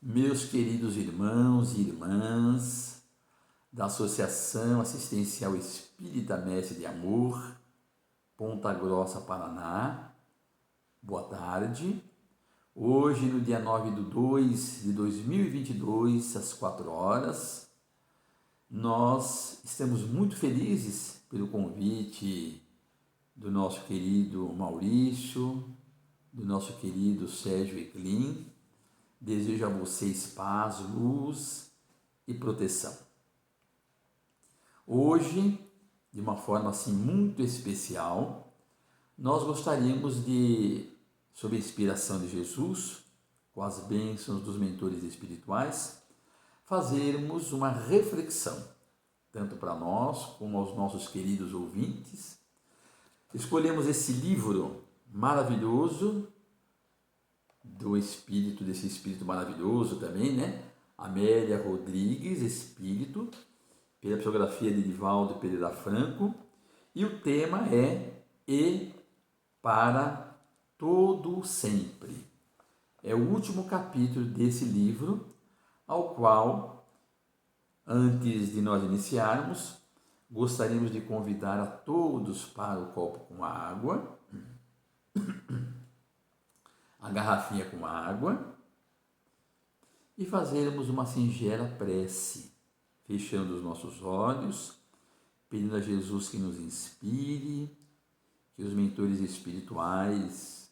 Meus queridos irmãos e irmãs da Associação Assistencial Espírita Mestre de Amor, Ponta Grossa, Paraná, boa tarde. Hoje, no dia 9/2 de 2022, às 4 horas, nós estamos muito felizes pelo convite do nosso querido Maurício, do nosso querido Sérgio Eclin. Desejo a vocês paz, luz e proteção. Hoje, de uma forma assim muito especial, nós gostaríamos de, sob a inspiração de Jesus, com as bênçãos dos mentores espirituais, fazermos uma reflexão, tanto para nós como aos nossos queridos ouvintes. Escolhemos esse livro maravilhoso desse espírito maravilhoso também, né? Amélia Rodrigues, Espírito, pela psicografia de Divaldo Pereira Franco, e o tema é E para todo sempre. É o último capítulo desse livro, ao qual, antes de nós iniciarmos, gostaríamos de convidar a todos para o copo com água, a garrafinha com água, e fazermos uma singela prece, fechando os nossos olhos, pedindo a Jesus que nos inspire, que os mentores espirituais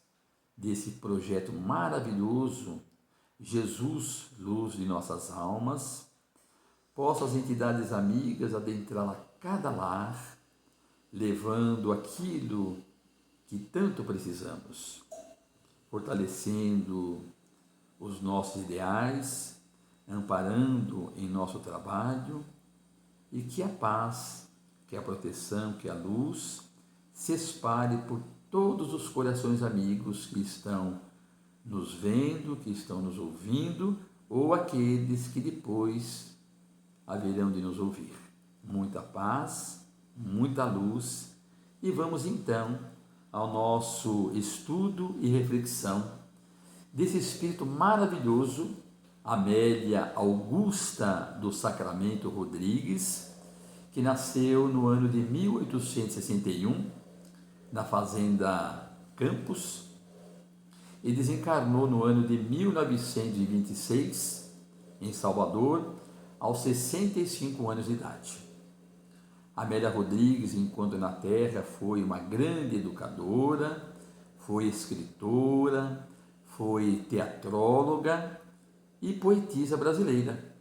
desse projeto maravilhoso, Jesus, luz de nossas almas, possam as entidades amigas adentrar a cada lar, levando aquilo que tanto precisamos, fortalecendo os nossos ideais, amparando em nosso trabalho, e que a paz, que a proteção, que a luz se espalhe por todos os corações amigos que estão nos vendo, que estão nos ouvindo, ou aqueles que depois haverão de nos ouvir. Muita paz, muita luz, e vamos então ao nosso estudo e reflexão desse espírito maravilhoso, Amélia Augusta do Sacramento Rodrigues, que nasceu no ano de 1861 na fazenda Campos e desencarnou no ano de 1926 em Salvador, aos 65 anos de idade. Amélia Rodrigues, enquanto na Terra, foi uma grande educadora, foi escritora, foi teatróloga e poetisa brasileira.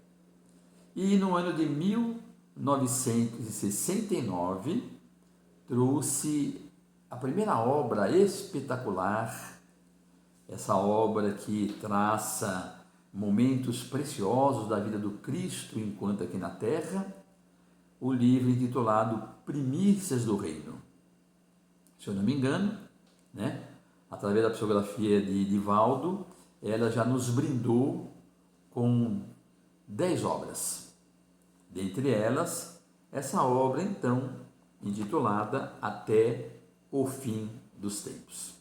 E no ano de 1969 trouxe a primeira obra espetacular, essa obra que traça momentos preciosos da vida do Cristo enquanto aqui na Terra, o livro intitulado Primícias do Reino. Se eu não me engano, né? Através da psicografia de Divaldo, ela já nos brindou com 10 obras. Dentre elas, essa obra, então, intitulada Até o Fim dos Tempos.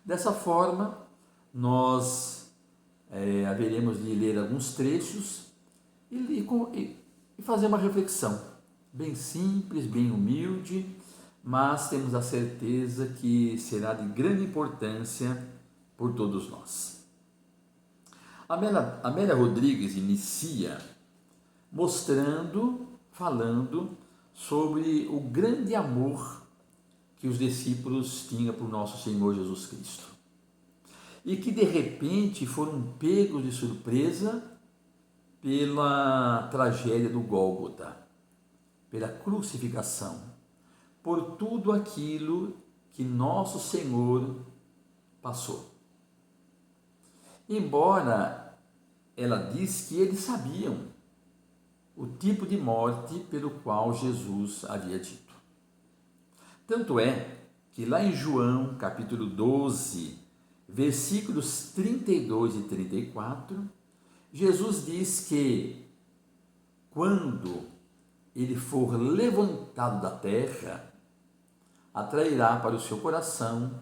Dessa forma, nós haveremos de ler alguns trechos e fazer uma reflexão bem simples, bem humilde, mas temos a certeza que será de grande importância por todos nós. Amélia Rodrigues inicia falando sobre o grande amor que os discípulos tinham por nosso Senhor Jesus Cristo e que de repente foram pegos de surpresa pela tragédia do Gólgota, pela crucificação, por tudo aquilo que nosso Senhor passou. Embora ela diz que eles sabiam o tipo de morte pelo qual Jesus havia dito. Tanto é que lá em João, capítulo 12, versículos 32 e 34, Jesus diz que quando ele for levantado da terra, atrairá para o seu coração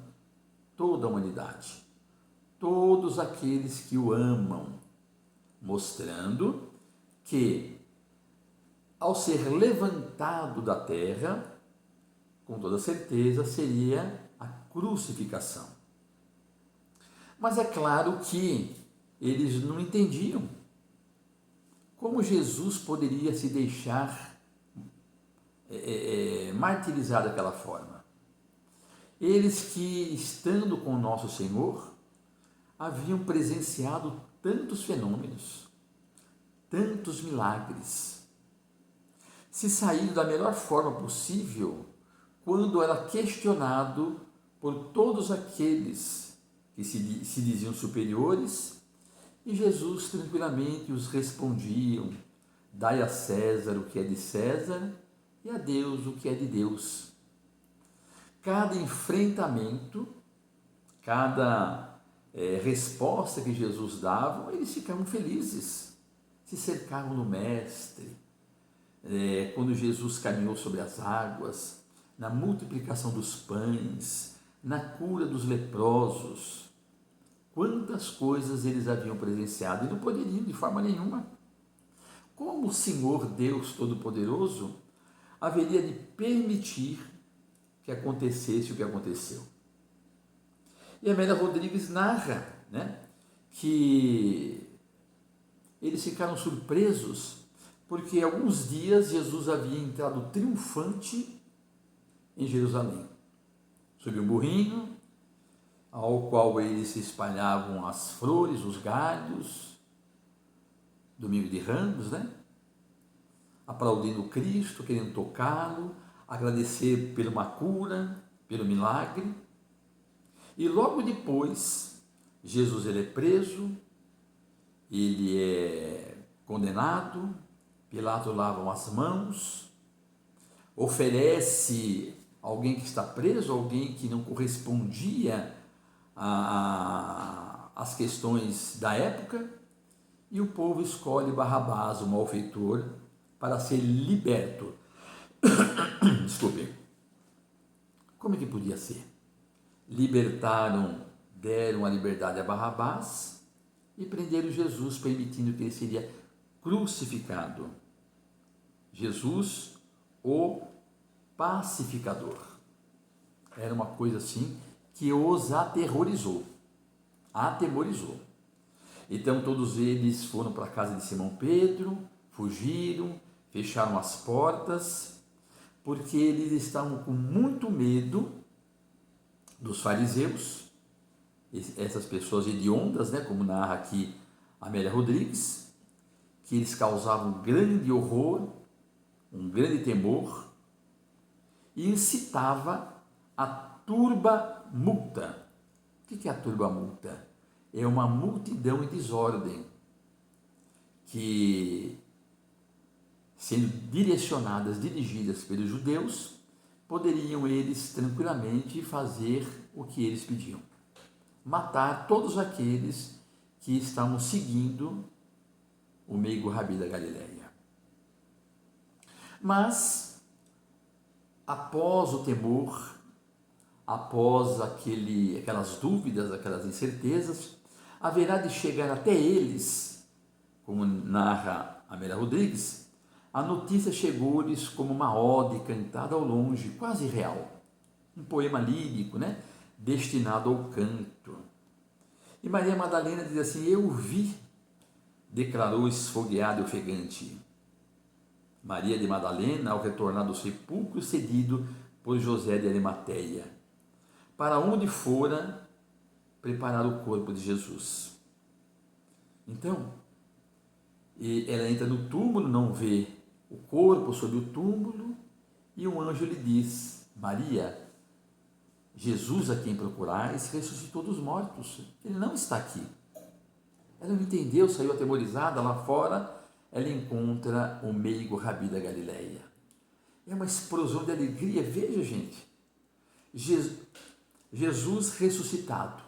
toda a humanidade, todos aqueles que o amam, mostrando que, ao ser levantado da terra, com toda certeza seria a crucificação. Mas é claro que eles não entendiam como Jesus poderia se deixar martirizar daquela forma. Eles que, estando com o nosso Senhor, haviam presenciado tantos fenômenos, tantos milagres, se saíram da melhor forma possível quando era questionado por todos aqueles que se diziam superiores, e Jesus tranquilamente os respondiam: dai a César o que é de César e a Deus o que é de Deus. Cada enfrentamento, cada resposta que Jesus dava, eles ficavam felizes, se cercavam do Mestre. Quando Jesus caminhou sobre as águas, na multiplicação dos pães, na cura dos leprosos, quantas coisas eles haviam presenciado e não poderiam de forma nenhuma. Como o Senhor Deus Todo-Poderoso haveria de permitir que acontecesse o que aconteceu? E a Amélia Rodrigues narra, que eles ficaram surpresos porque alguns dias Jesus havia entrado triunfante em Jerusalém, sobre um burrinho, ao qual eles se espalhavam as flores, os galhos, domingo de Ramos, aplaudindo Cristo, querendo tocá-lo, agradecer por uma cura, pelo milagre. E logo depois, Jesus ele é preso, ele é condenado, Pilatos lava as mãos, oferece alguém que está preso, alguém que não correspondia às questões da época, e o povo escolhe Barrabás, o malfeitor, para ser liberto. Desculpe. Como é que podia ser? Libertaram, deram a liberdade a Barrabás e prenderam Jesus, permitindo que ele seria crucificado. Jesus, o pacificador. Era uma coisa assim que os aterrorizou. Atemorizou. Então todos eles foram para a casa de Simão Pedro, fugiram, fecharam as portas, porque eles estavam com muito medo dos fariseus, essas pessoas hediondas, como narra aqui Amélia Rodrigues, que eles causavam grande horror, um grande temor, e incitava a turba multa. O que é a turba multa? É uma multidão em desordem, que, sendo direcionadas, dirigidas pelos judeus, poderiam eles tranquilamente fazer o que eles pediam: matar todos aqueles que estavam seguindo o meigo Rabi da Galileia. Mas, após o temor, após aquelas dúvidas, aquelas incertezas, haverá de chegar até eles, como narra Amélia Rodrigues, a notícia chegou-lhes como uma ode cantada ao longe, quase real, um poema lírico, destinado ao canto. E Maria Madalena diz assim: eu vi, declarou esfogueado e ofegante. Maria de Madalena, ao retornar do sepulcro cedido por José de Arimateia, para onde fora preparar o corpo de Jesus. Então, ela entra no túmulo, não vê o corpo sobre o túmulo, e um anjo lhe diz: Maria, Jesus a quem procurais ressuscitou dos mortos, ele não está aqui. Ela não entendeu, saiu atemorizada. Lá fora ela encontra o meigo Rabi da Galileia. É uma explosão de alegria. Veja, gente, Jesus ressuscitado.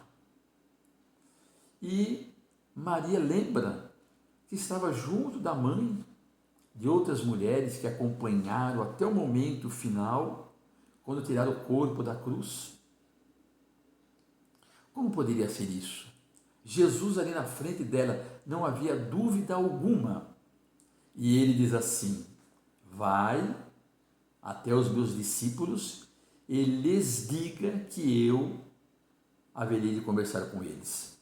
E Maria lembra que estava junto da mãe de outras mulheres que acompanharam até o momento final, quando tiraram o corpo da cruz. Como poderia ser isso? Jesus ali na frente dela, não havia dúvida alguma. E ele diz assim: vai até os meus discípulos e lhes diga que eu haverei de conversar com eles.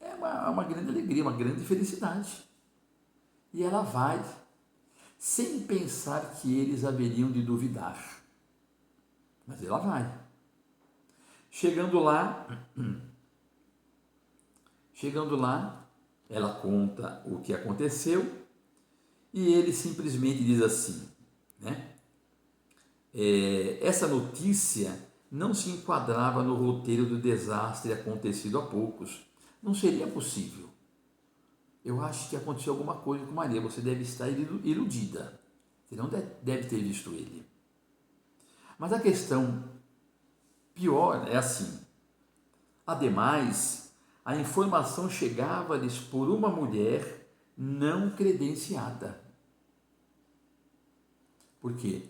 É uma grande alegria, uma grande felicidade. E ela vai, sem pensar que eles haveriam de duvidar. Mas ela vai. Chegando lá, ela conta o que aconteceu e ele simplesmente diz assim, né? Essa notícia não se enquadrava no roteiro do desastre acontecido há poucos. Não seria possível. Eu acho que aconteceu alguma coisa com Maria. Você deve estar iludida. Você não deve ter visto ele. Mas a questão pior é assim. Ademais, a informação chegava-lhes por uma mulher não credenciada. Por quê?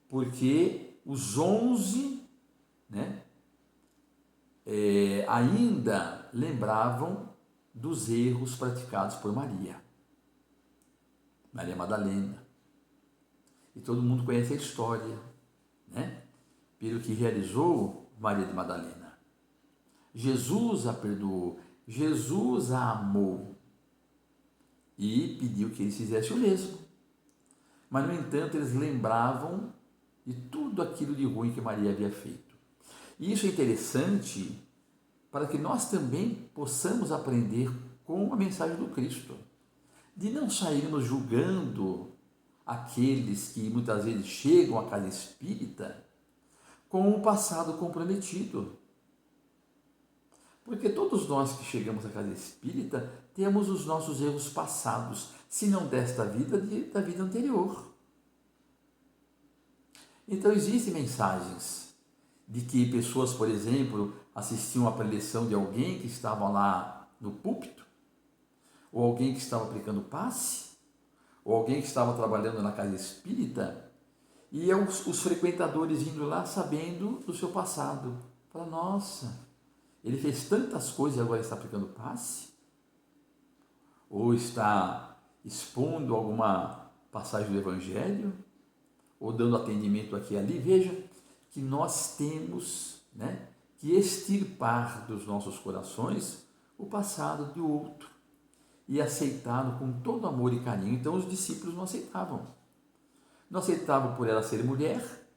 Porque os 11, né, ainda lembravam dos erros praticados por Maria Madalena. E todo mundo conhece a história, né? Pelo que realizou Maria de Madalena. Jesus a perdoou, Jesus a amou e pediu que eles fizessem o mesmo. Mas, no entanto, eles lembravam de tudo aquilo de ruim que Maria havia feito. E isso é interessante para que nós também possamos aprender com a mensagem do Cristo, de não sairmos julgando aqueles que muitas vezes chegam à casa espírita com o passado comprometido. Porque todos nós que chegamos à casa espírita temos os nossos erros passados, se não desta vida, da vida anterior. Então existem mensagens de que pessoas, por exemplo, assistiam a preleção de alguém que estava lá no púlpito, ou alguém que estava aplicando passe, ou alguém que estava trabalhando na casa espírita, e os frequentadores indo lá sabendo do seu passado. Fala, nossa, ele fez tantas coisas e agora está aplicando passe? Ou está expondo alguma passagem do Evangelho? Ou dando atendimento aqui e ali? Veja que nós temos, né, que extirpar dos nossos corações o passado do outro e aceitá-lo com todo amor e carinho. Então os discípulos não aceitavam. Não aceitavam por ela ser mulher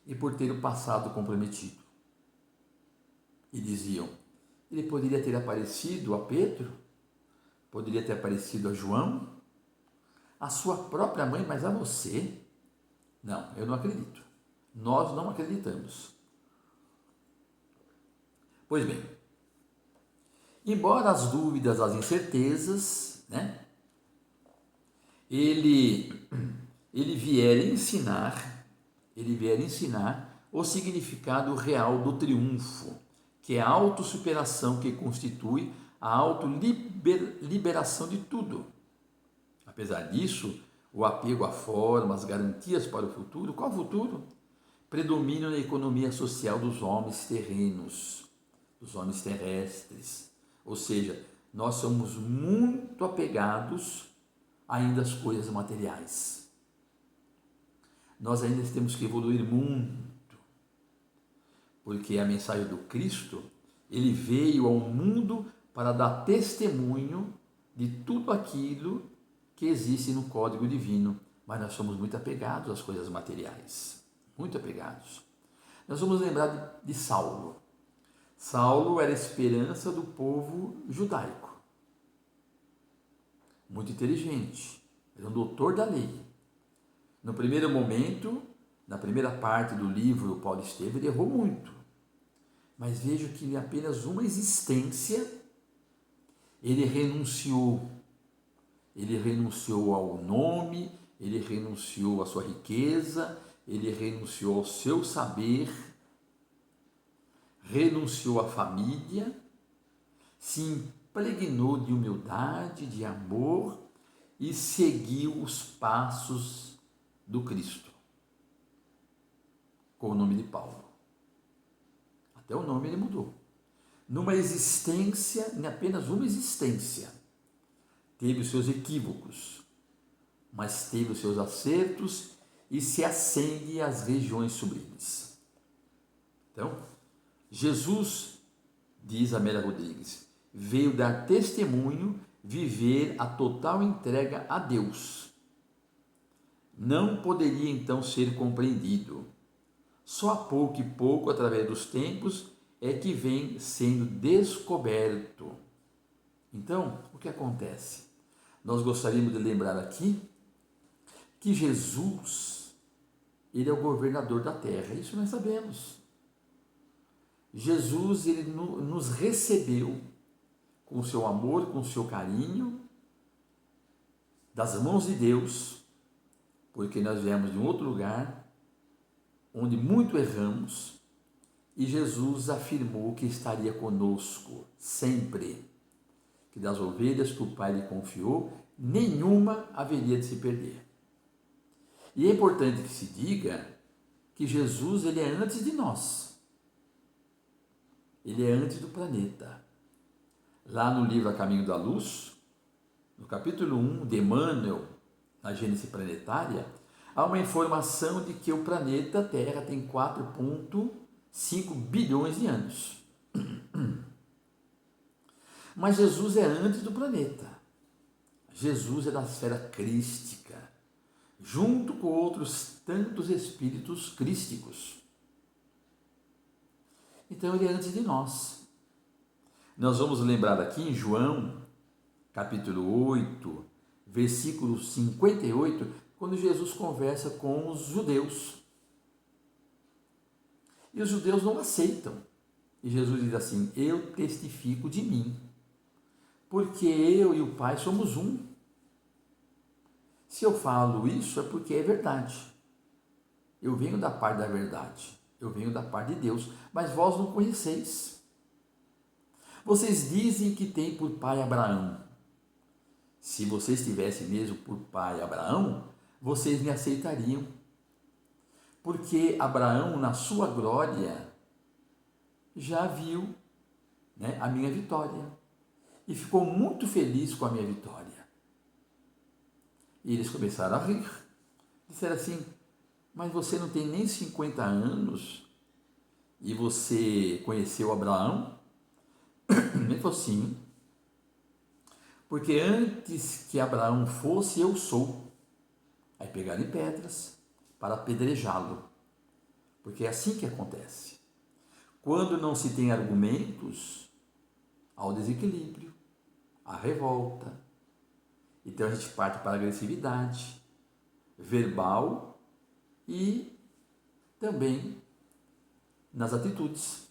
e por ter o passado comprometido. E diziam, ele poderia ter aparecido a Pedro, poderia ter aparecido a João, a sua própria mãe, mas a você? Não, eu não acredito. Nós não acreditamos. Pois bem, embora as dúvidas, as incertezas, né, ele vier ensinar o significado real do triunfo, que é a autossuperação que constitui a autoliberação de tudo. Apesar disso, o apego à forma, as garantias para o futuro, qual futuro? Predominam na economia social dos homens terrenos, dos homens terrestres. Ou seja, nós somos muito apegados ainda às coisas materiais. Nós ainda temos que evoluir muito, porque a mensagem do Cristo, ele veio ao mundo para dar testemunho de tudo aquilo que existe no código divino, mas nós somos muito apegados às coisas materiais, muito apegados. Nós vamos lembrar de Saulo. Saulo era a esperança do povo judaico, muito inteligente, era um doutor da lei. No primeiro momento, na primeira parte do livro, Paulo Estevão, ele errou muito, mas vejo que em apenas uma existência ele renunciou ao nome, ele renunciou à sua riqueza, ele renunciou ao seu saber, renunciou à família, se impregnou de humildade, de amor e seguiu os passos do Cristo, com o nome de Paulo. Até o nome ele mudou. numa existência, em apenas uma existência, teve os seus equívocos, mas teve os seus acertos e se ascende às regiões sublimes. Então, Jesus, diz Amélia Rodrigues, veio dar testemunho, viver a total entrega a Deus. Não poderia então ser compreendido. Só a pouco e pouco, através dos tempos, é que vem sendo descoberto. Então, o que acontece? Nós gostaríamos de lembrar aqui que Jesus, ele é o governador da terra, isso nós sabemos. Jesus, ele nos recebeu com o seu amor, com o seu carinho, das mãos de Deus, porque nós viemos de um outro lugar, onde muito erramos, e Jesus afirmou que estaria conosco sempre, que das ovelhas que o Pai lhe confiou, nenhuma haveria de se perder. E é importante que se diga que Jesus, ele é antes de nós. Ele é antes do planeta. Lá no livro A Caminho da Luz, no capítulo 1 de Emmanuel, na Gênese Planetária, há uma informação de que o planeta Terra tem 4,5 bilhões de anos. Mas Jesus é antes do planeta. Jesus é da esfera crística, junto com outros tantos espíritos crísticos. Então ele é antes de nós. Nós vamos lembrar aqui em João, capítulo 8, versículo 58, quando Jesus conversa com os judeus. E os judeus não aceitam. E Jesus diz assim: eu testifico de mim, porque eu e o Pai somos um. Se eu falo isso é porque é verdade. Eu venho da parte da verdade. Eu venho da parte de Deus. Mas vós não conheceis. Vocês dizem que tem por pai Abraão. Se vocês tivessem mesmo por pai Abraão, vocês me aceitariam. Porque Abraão, na sua glória, já viu, a minha vitória. E ficou muito feliz com a minha vitória. E eles começaram a rir. Disseram assim: mas você não tem nem 50 anos e você conheceu Abraão? Ele falou: sim, porque antes que Abraão fosse, eu sou. Aí pegaram em pedras para apedrejá-lo, porque é assim que acontece. Quando não se tem argumentos, há o desequilíbrio, a revolta. Então a gente parte para a agressividade verbal e também nas atitudes.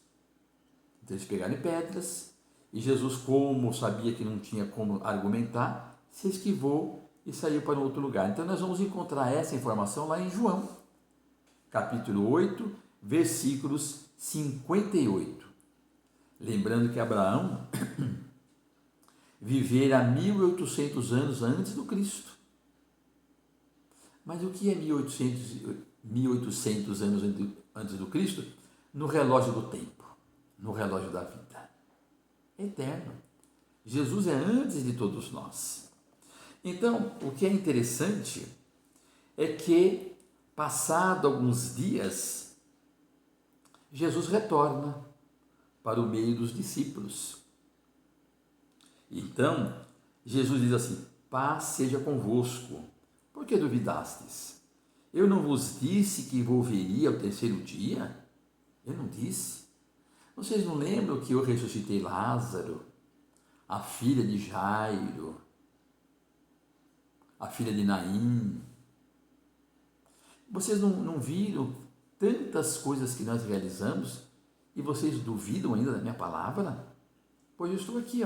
Então eles pegaram em pedras e Jesus, como sabia que não tinha como argumentar, se esquivou e saiu para um outro lugar. Então nós vamos encontrar essa informação lá em João, capítulo 8, versículos 58. Lembrando que Abraão vivera 1800 anos antes do Cristo. Mas o que é 1800 anos antes do Cristo? No relógio do tempo, no relógio da vida. É eterno. Jesus é antes de todos nós. Então, o que é interessante é que, passado alguns dias, Jesus retorna para o meio dos discípulos. Então, Jesus diz assim: paz seja convosco. Por que duvidastes? Eu não vos disse que volveria ao terceiro dia? Eu não disse? Vocês não lembram que eu ressuscitei Lázaro, a filha de Jairo, a filha de Naim? Vocês não viram tantas coisas que nós realizamos e vocês duvidam ainda da minha palavra? Pois eu estou aqui,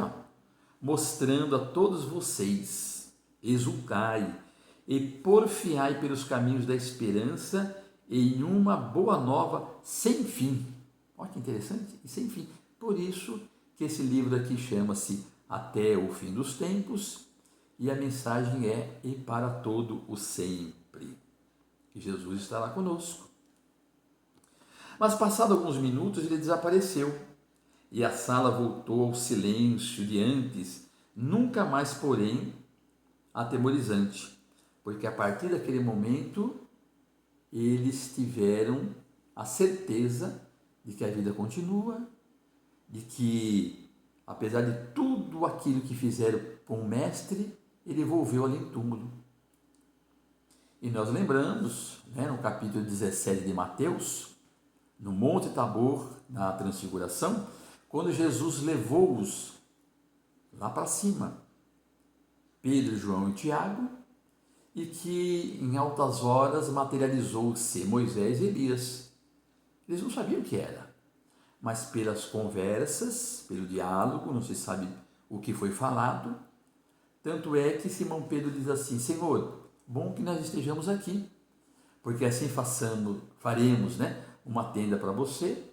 mostrando a todos vocês: exultai e porfiai pelos caminhos da esperança em uma boa nova sem fim. Olha que interessante, e sem fim. Por isso que esse livro aqui chama-se Até o Fim dos Tempos, e a mensagem é: e para todo o sempre. Que Jesus estará conosco. Mas passado alguns minutos ele desapareceu. e a sala voltou ao silêncio de antes, nunca mais, porém, atemorizante, porque a partir daquele momento eles tiveram a certeza de que a vida continua, de que, apesar de tudo aquilo que fizeram com o mestre, ele volveu ali em túmulo. E nós lembramos, né, no capítulo 17 de Mateus, no Monte Tabor, na Transfiguração, quando Jesus levou-os lá para cima, Pedro, João e Tiago, e que em altas horas materializou-se Moisés e Elias. Eles não sabiam o que era, mas pelas conversas, pelo diálogo, não se sabe o que foi falado. Tanto é que Simão Pedro diz assim: Senhor, bom que nós estejamos aqui, porque assim faremos, né, uma tenda para você,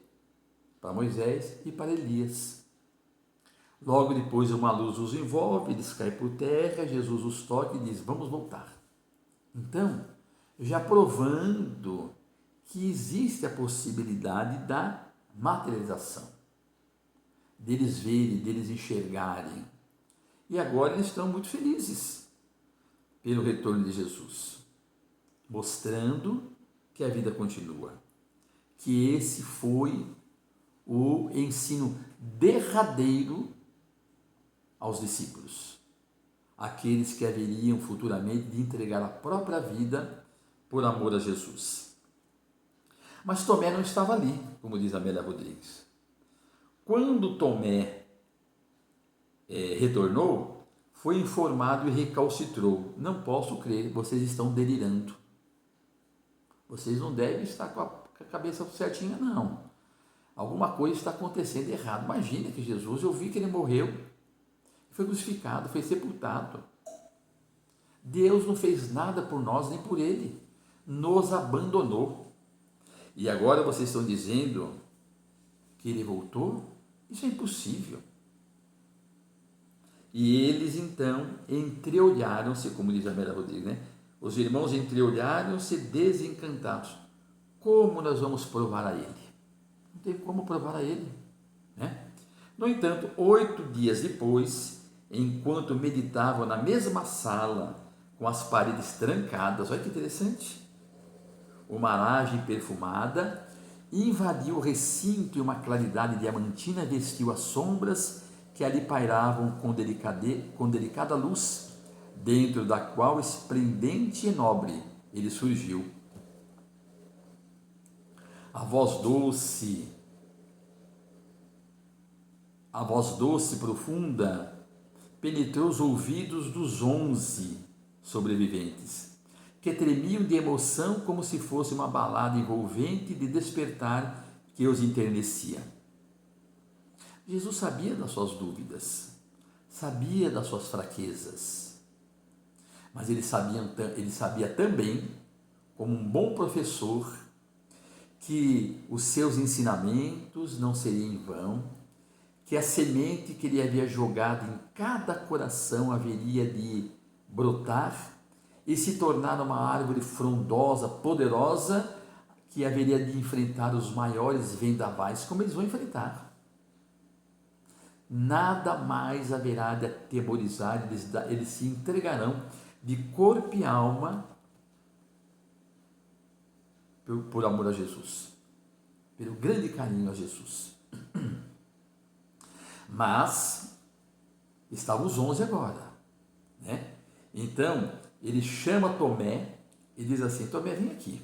para Moisés e para Elias. Logo depois uma luz os envolve, eles caem por terra, Jesus os toca e diz: vamos voltar. Então, já provando que existe a possibilidade da materialização, deles verem, deles enxergarem. E agora eles estão muito felizes pelo retorno de Jesus, mostrando que a vida continua, que esse foi o ensino derradeiro aos discípulos, aqueles que haveriam futuramente de entregar a própria vida por amor a Jesus. Mas Tomé não estava ali, como diz Amélia Rodrigues. Quando Tomé retornou, foi informado e recalcitrou: não posso crer, vocês estão delirando. Vocês não devem estar com a cabeça certinha, não. Alguma coisa está acontecendo errado. Imagina que Jesus, eu vi que ele morreu, foi crucificado, foi sepultado. Deus não fez nada por nós nem por ele, nos abandonou. E agora vocês estão dizendo que ele voltou? Isso é impossível. E eles então entreolharam-se, como diz a Amélia Rodrigues, né? Os irmãos entreolharam-se desencantados. Como nós vamos provar a ele? Não tem como provar a ele, né? No entanto, 8 dias depois, enquanto meditavam na mesma sala, com as paredes trancadas, olha que interessante, uma laje perfumada invadiu o recinto e uma claridade diamantina vestiu as sombras que ali pairavam com delicada luz, dentro da qual, esplendente e nobre, ele surgiu. A voz doce, profunda, penetrou os ouvidos dos 11 sobreviventes, que tremiam de emoção como se fosse uma balada envolvente de despertar que os enternecia. Jesus sabia das suas dúvidas, sabia das suas fraquezas, mas ele sabia também, como um bom professor, que os seus ensinamentos não seriam em vão, que a semente que ele havia jogado em cada coração haveria de brotar e se tornar uma árvore frondosa, poderosa, que haveria de enfrentar os maiores vendavais, como eles vão enfrentar. Nada mais haverá de atemorizar, eles se entregarão de corpo e alma por amor a Jesus, pelo grande carinho a Jesus. Mas estavam os 11 agora, né? Então ele chama Tomé e diz assim: Tomé, vem aqui.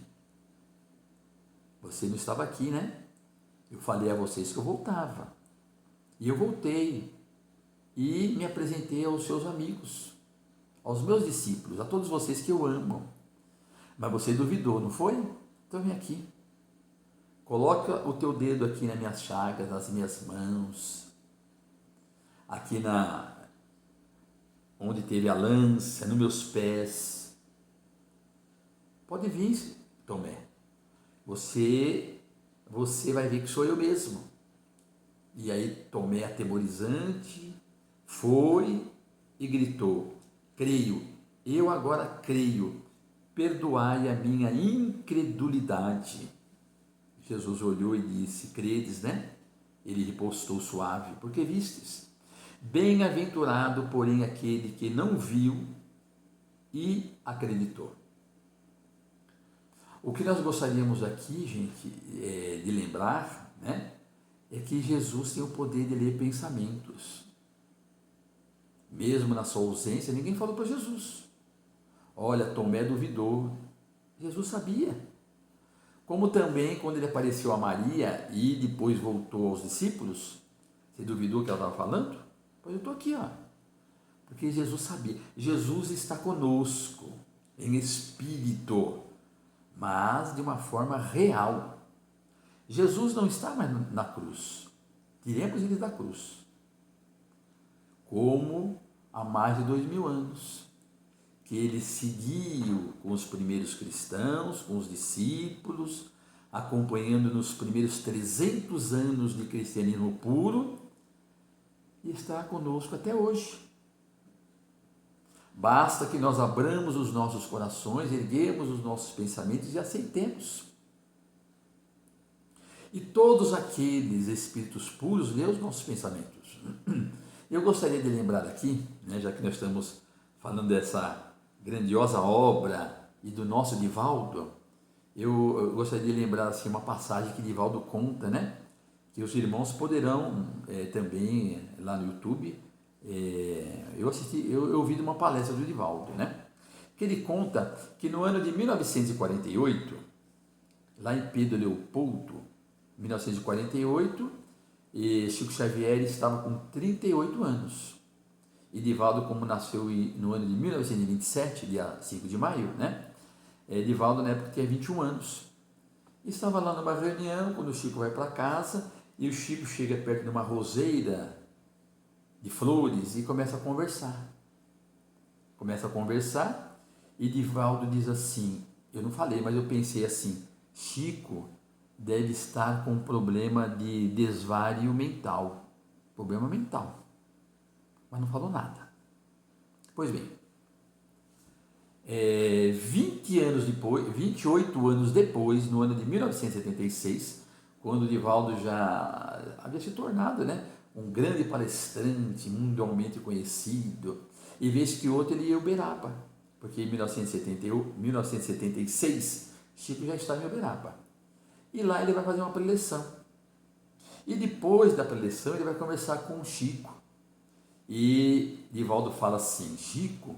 Você não estava aqui, né? Eu falei a vocês que eu voltava. E eu voltei e me apresentei aos seus amigos, aos meus discípulos, a todos vocês que eu amo. Mas você duvidou, não foi? Então vem aqui. Coloca o teu dedo aqui nas minhas chagas, nas minhas mãos, aqui onde teve a lança, nos meus pés. Pode vir, Tomé. Você vai ver que sou eu mesmo. E aí Tomé, atemorizante, foi e gritou: creio, eu agora creio, perdoai a minha incredulidade. Jesus olhou e disse: credes, né? Ele repostou suave, porque vistes. Bem-aventurado, porém, aquele que não viu e acreditou. O que nós gostaríamos aqui, gente, de lembrar, né, é que Jesus tem o poder de ler pensamentos. Mesmo na sua ausência, ninguém falou para Jesus. Olha, Tomé duvidou. Jesus sabia. Como também quando ele apareceu a Maria e depois voltou aos discípulos, você duvidou que ela estava falando? Pois eu estou aqui, ó. Porque Jesus sabia. Jesus está conosco em espírito, mas de uma forma real. Jesus não está mais na cruz. Tiremos ele da cruz. Como há mais de 2000 anos, que ele seguiu com os primeiros cristãos, com os discípulos, acompanhando nos primeiros 300 anos de cristianismo puro, e está conosco até hoje. Basta que nós abramos os nossos corações, erguemos os nossos pensamentos e aceitemos. E todos aqueles espíritos puros lêem os nossos pensamentos. Eu gostaria de lembrar aqui, né, já que nós estamos falando dessa grandiosa obra e do nosso Divaldo, eu gostaria de lembrar assim, uma passagem que Divaldo conta, né, que os irmãos poderão também lá no YouTube, eu ouvi de uma palestra do Divaldo, né, que ele conta que no ano de 1948, lá em Pedro Leopoldo, 1948, e Chico Xavier estava com 38 anos. E Divaldo, como nasceu no ano de 1927, dia 5 de maio, né? Divaldo na época tinha 21 anos. Estava lá numa reunião, quando o Chico vai para casa, e o Chico chega perto de uma roseira de flores e começa a conversar. E Divaldo diz assim, eu não falei, mas eu pensei assim, Chico deve estar com um problema de desvario mental. Problema mental. Mas não falou nada. Pois bem, 28 anos depois, no ano de 1976, quando Divaldo já havia se tornado, né, um grande palestrante, mundialmente conhecido, e vez que outro ele ia a Uberaba, porque em 1976, Chico já estava em Uberaba. E lá ele vai fazer uma preleção. E depois da preleção ele vai conversar com o Chico. E Divaldo fala assim, Chico,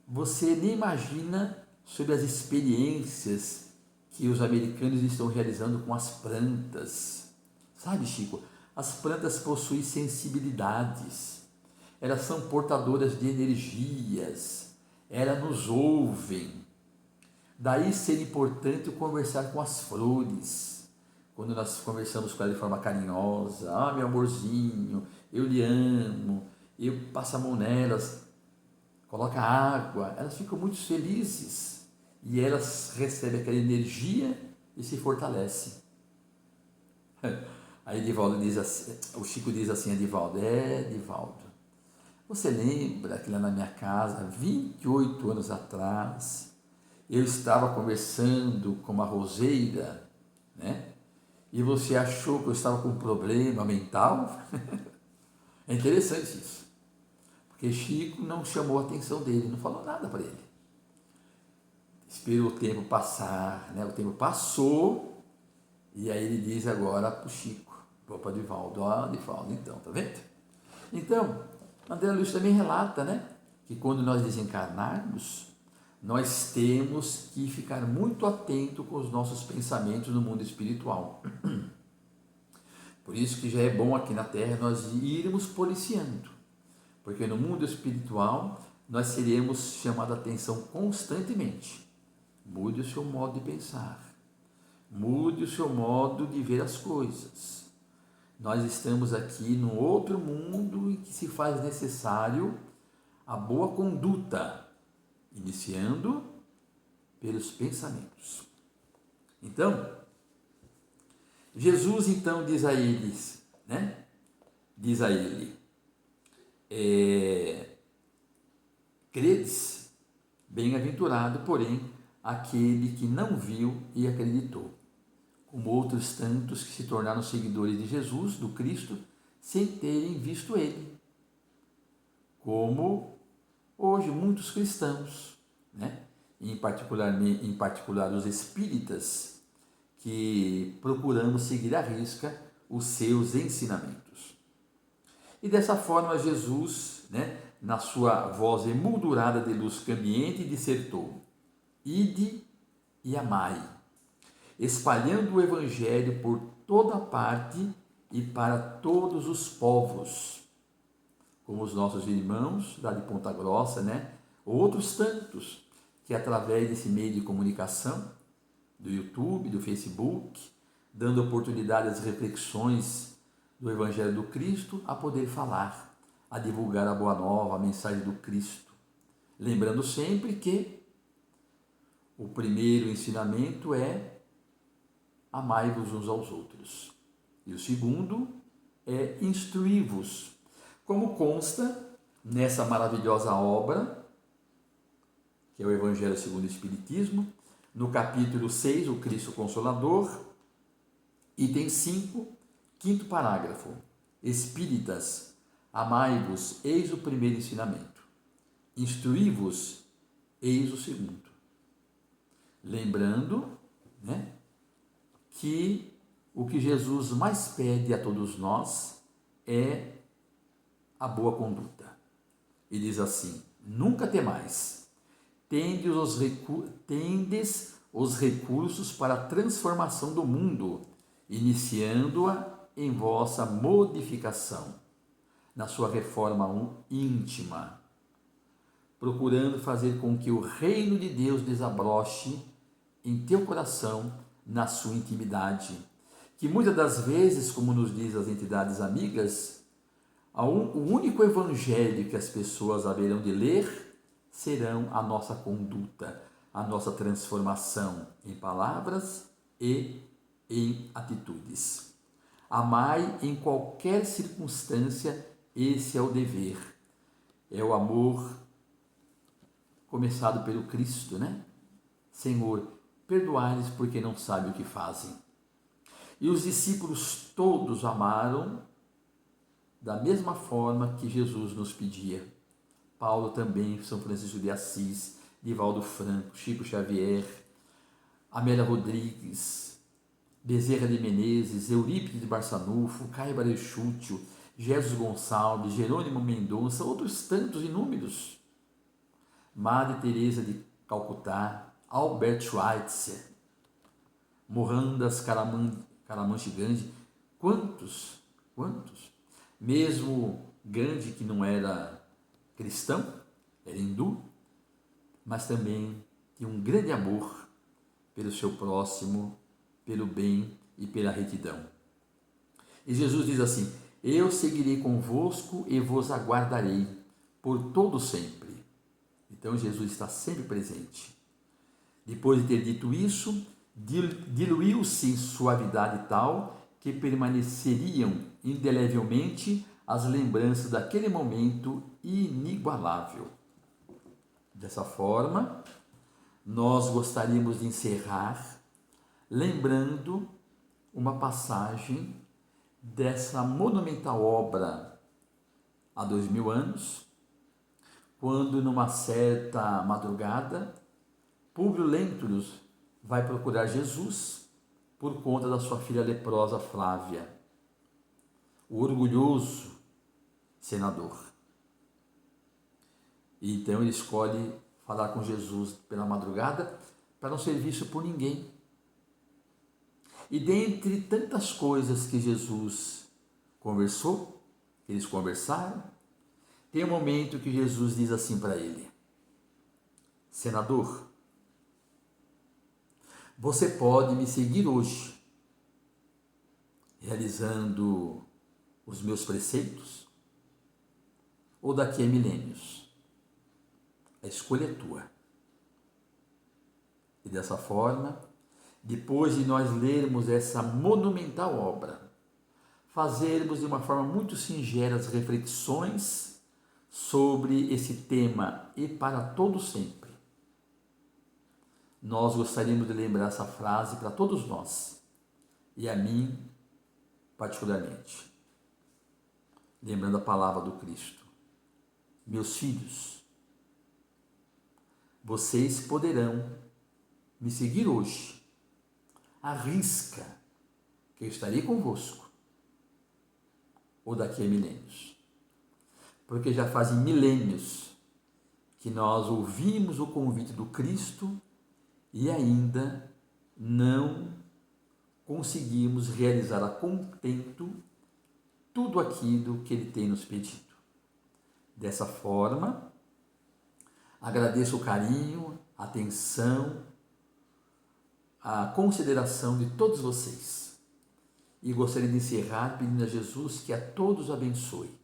você nem imagina sobre as experiências que os americanos estão realizando com as plantas. Sabe, Chico, as plantas possuem sensibilidades, elas são portadoras de energias, elas nos ouvem. Daí ser importante conversar com as flores, quando nós conversamos com ela de forma carinhosa, meu amorzinho, eu lhe amo, eu passo a mão nelas, coloca água, elas ficam muito felizes e elas recebem aquela energia e se fortalecem. Aí Divaldo diz assim, o Chico diz assim a Divaldo, Divaldo, você lembra que lá na minha casa, 28 anos atrás, eu estava conversando com uma roseira, né? E você achou que eu estava com um problema mental? É interessante isso, porque Chico não chamou a atenção dele, não falou nada para ele. Esperou o tempo passar, né? O tempo passou, e aí ele diz agora para o Chico, para o Divaldo, Divaldo, então, tá vendo? Então, André Luiz também relata, né, que quando nós desencarnarmos, nós temos que ficar muito atento com os nossos pensamentos no mundo espiritual. Por isso que já é bom aqui na Terra nós irmos policiando, porque no mundo espiritual nós seremos chamados a atenção constantemente. Mude o seu modo de pensar, mude o seu modo de ver as coisas. Nós estamos aqui num outro mundo em que se faz necessário a boa conduta, iniciando pelos pensamentos. Então, Jesus então diz a eles, né? Diz a ele, credes, bem-aventurado, porém, aquele que não viu e acreditou. como outros tantos que se tornaram seguidores de Jesus, do Cristo, sem terem visto ele. Como hoje muitos cristãos, né? Em particular os espíritas, que procuramos seguir à risca os seus ensinamentos. E dessa forma Jesus, né, na sua voz emoldurada de luz cambiante, dissertou: Ide e amai, espalhando o Evangelho por toda parte e para todos os povos, como os nossos irmãos lá de Ponta Grossa, né? Outros tantos que através desse meio de comunicação, do YouTube, do Facebook, dando oportunidade às reflexões do Evangelho do Cristo, a poder falar, a divulgar a boa nova, a mensagem do Cristo. Lembrando sempre que o primeiro ensinamento é amai-vos uns aos outros. E o segundo é instruí-vos, como consta nessa maravilhosa obra, que é o Evangelho segundo o Espiritismo, no capítulo 6, o Cristo Consolador, item 5, quinto parágrafo. Espíritas, amai-vos, eis o primeiro ensinamento. Instruí-vos, eis o segundo. Lembrando, né, que o que Jesus mais pede a todos nós é a boa conduta. Ele diz assim: nunca temais, tendes os recursos para a transformação do mundo, iniciando-a em vossa modificação, na sua reforma íntima, procurando fazer com que o reino de Deus desabroche em teu coração, na sua intimidade, que muitas das vezes, como nos diz as entidades amigas, o único evangelho que as pessoas haverão de ler serão a nossa conduta, a nossa transformação em palavras e em atitudes. Amai em qualquer circunstância, esse é o dever. É o amor começado pelo Cristo, né? Senhor, perdoai-lhes porque não sabem o que fazem. E os discípulos todos amaram da mesma forma que Jesus nos pedia. Paulo também, São Francisco de Assis, Divaldo Franco, Chico Xavier, Amélia Rodrigues, Bezerra de Menezes, Eurípides de Barçanufo, Caio Barechútio, Jesus Gonçalves, Jerônimo Mendonça, outros tantos inúmeros. Madre Teresa de Calcutá, Albert Schweitzer, Mohandas Karamchand Gandhi, quantos? Mesmo Gandhi, que não era cristão, era hindu, mas também tinha um grande amor pelo seu próximo, pelo bem e pela retidão. E Jesus diz assim: eu seguirei convosco e vos aguardarei por todo sempre. Então Jesus está sempre presente. Depois de ter dito isso, diluiu-se em suavidade tal que permaneceriam indelevelmente as lembranças daquele momento inigualável. Dessa forma, nós gostaríamos de encerrar lembrando uma passagem dessa monumental obra há 2000 anos, quando numa certa madrugada, Públio Lentulus vai procurar Jesus por conta da sua filha leprosa Flávia, o orgulhoso senador. E então ele escolhe falar com Jesus pela madrugada para não ser visto por ninguém. E dentre tantas coisas que Jesus conversou, que eles conversaram, tem um momento que Jesus diz assim para ele: senador, você pode me seguir hoje, realizando os meus preceitos, ou daqui a milênios. A escolha é tua. E dessa forma, depois de nós lermos essa monumental obra, fazermos de uma forma muito singela as reflexões sobre esse tema e para todo sempre, nós gostaríamos de lembrar essa frase para todos nós. e a mim particularmente. Lembrando a palavra do Cristo: meus filhos, vocês poderão me seguir hoje, arrisca que eu estarei convosco, ou daqui a milênios. Porque já fazem milênios que nós ouvimos o convite do Cristo e ainda não conseguimos realizar a contento tudo aquilo que Ele tem nos pedido. Dessa forma, agradeço o carinho, a atenção, a consideração de todos vocês. E gostaria de encerrar pedindo a Jesus que a todos abençoe,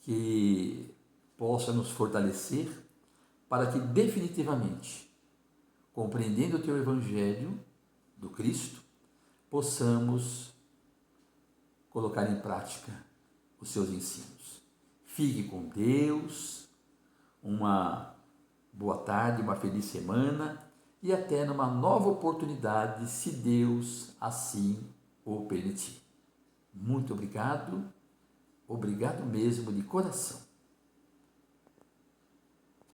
que possa nos fortalecer para que definitivamente, compreendendo o teu Evangelho do Cristo, possamos colocar em prática os seus ensinos. Fique com Deus, uma boa tarde, uma feliz semana e até numa nova oportunidade, se Deus assim o permitir. Muito obrigado, obrigado mesmo de coração.